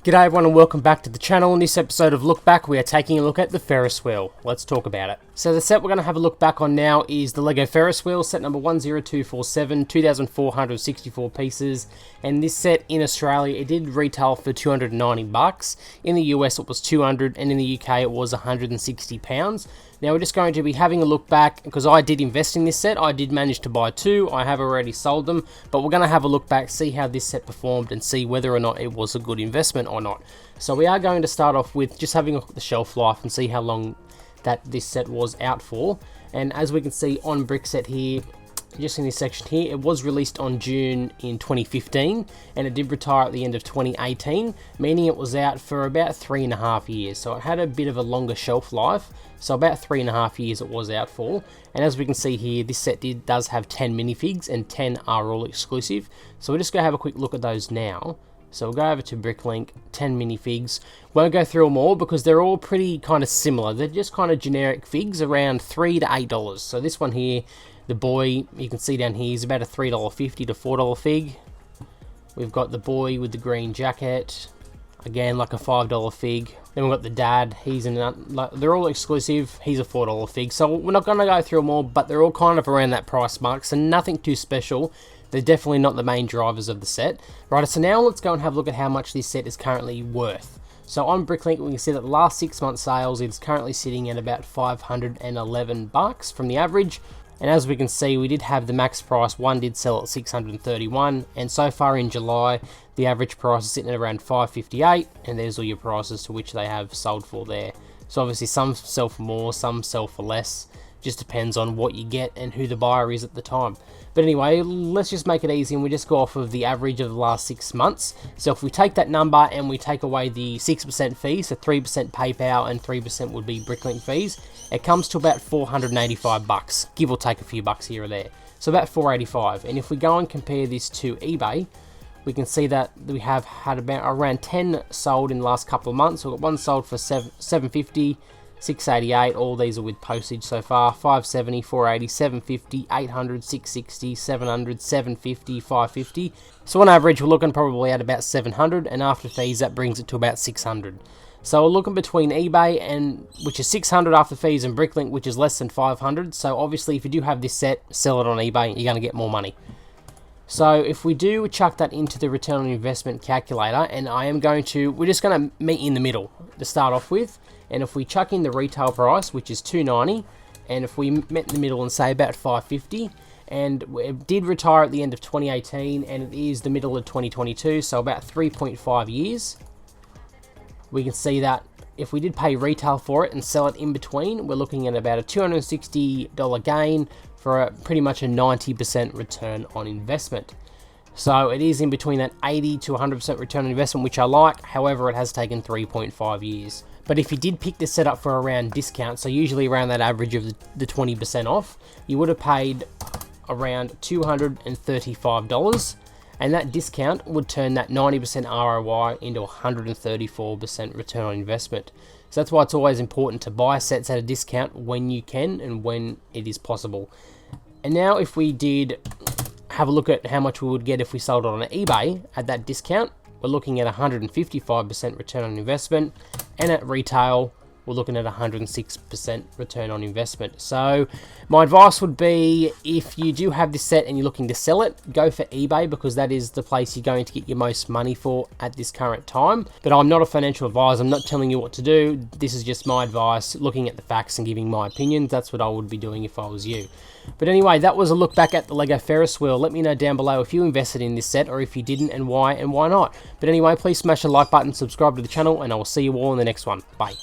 G'day everyone and welcome back to the channel. In this episode of Look Back, we are taking a look at the Ferris Wheel. Let's talk about it. So the set we're going to have a look back on now is the LEGO Ferris Wheel, set number 10247, 2,464 pieces. And this set in Australia, it did retail for $290. In the US it was $200 and in the UK it was £160. Now we're just going to be having a look back because I did invest in this set. I did manage to buy two. I have already sold them, but we're going to have a look back, see how this set performed and see whether or not it was a good investment or not. So we are going to start off with just having a look at the shelf life and see how long that this set was out for. And as we can see on Brickset here, just in this section here, it was released on June in 2015 and it did retire at the end of 2018, meaning it was out for about 3.5 years. So it had a bit of a longer shelf life, so about 3.5 years it was out for. And as we can see here, this set does have 10 minifigs and 10 are all exclusive. So we're just going to have a quick look at those now. So we'll go over to Bricklink, 10 minifigs. Won't go through them all because they're all pretty kind of similar. They're just kind of generic figs around $3 to $8. So this one here, the boy, you can see down here, is about a $3.50 to $4 fig. We've got the boy with the green jacket, again like a $5 fig. Then we've got the dad, they're all exclusive, he's a $4 fig. So we're not going to go through them all, but they're all kind of around that price mark, so nothing too special. They're definitely not the main drivers of the set. Right, so now let's go and have a look at how much this set is currently worth. So on Bricklink, we can see that the last 6 months sales, it's currently sitting at about $511 from the average. And as we can see, we did have the max price, one did sell at $631, and so far in July, the average price is sitting at around $558, and there's all your prices to which they have sold for there. So obviously some sell for more, some sell for less, just depends on what you get and who the buyer is at the time. But anyway, let's just make it easy and we just go off of the average of the last 6 months. So if we take that number and we take away the 6% fees, so 3% PayPal and 3% would be Bricklink fees, it comes to about $485, give or take a few bucks here or there. So about $485. And if we go and compare this to eBay, we can see that we have had about around 10 sold in the last couple of months. We've got one sold for $750, $688, all these are with postage so far, $570, $480, $750, $800, $660, $700, $750, $550. So on average we're looking probably at about $700, and after fees that brings it to about $600. So we're looking between eBay, which is $600 after fees, and Bricklink, which is less than $500. So obviously if you do have this set, sell it on eBay, you're going to get more money. So if we do chuck that into the return on investment calculator, and we're just going to meet in the middle to start off with. And if we chuck in the retail price, which is $290, and if we met in the middle and say about $550, and it did retire at the end of 2018, and it is the middle of 2022, so about 3.5 years, we can see that if we did pay retail for it and sell it in between, we're looking at about a $260 gain for pretty much a 90% return on investment. So it is in between that 80 to 100% return on investment, which I like. However, it has taken 3.5 years. But if you did pick this set up for around discount, so usually around that average of the 20% off, you would have paid around $235, and that discount would turn that 90% ROI into 134% return on investment. So that's why it's always important to buy sets at a discount when you can and when it is possible. And now if we did have a look at how much we would get if we sold it on eBay at that discount, we're looking at 155% return on investment, and at retail we're looking at 106% return on investment. So my advice would be, if you do have this set and you're looking to sell it, go for eBay, because that is the place you're going to get your most money for at this current time. But I'm not a financial advisor, I'm not telling you what to do. This is just my advice, looking at the facts and giving my opinions. That's what I would be doing if I was you. But anyway, that was a look back at the LEGO Ferris Wheel. Let me know down below if you invested in this set, or if you didn't, and why not. But anyway, please smash the like button, subscribe to the channel, and I will see you all in the next one. Bye.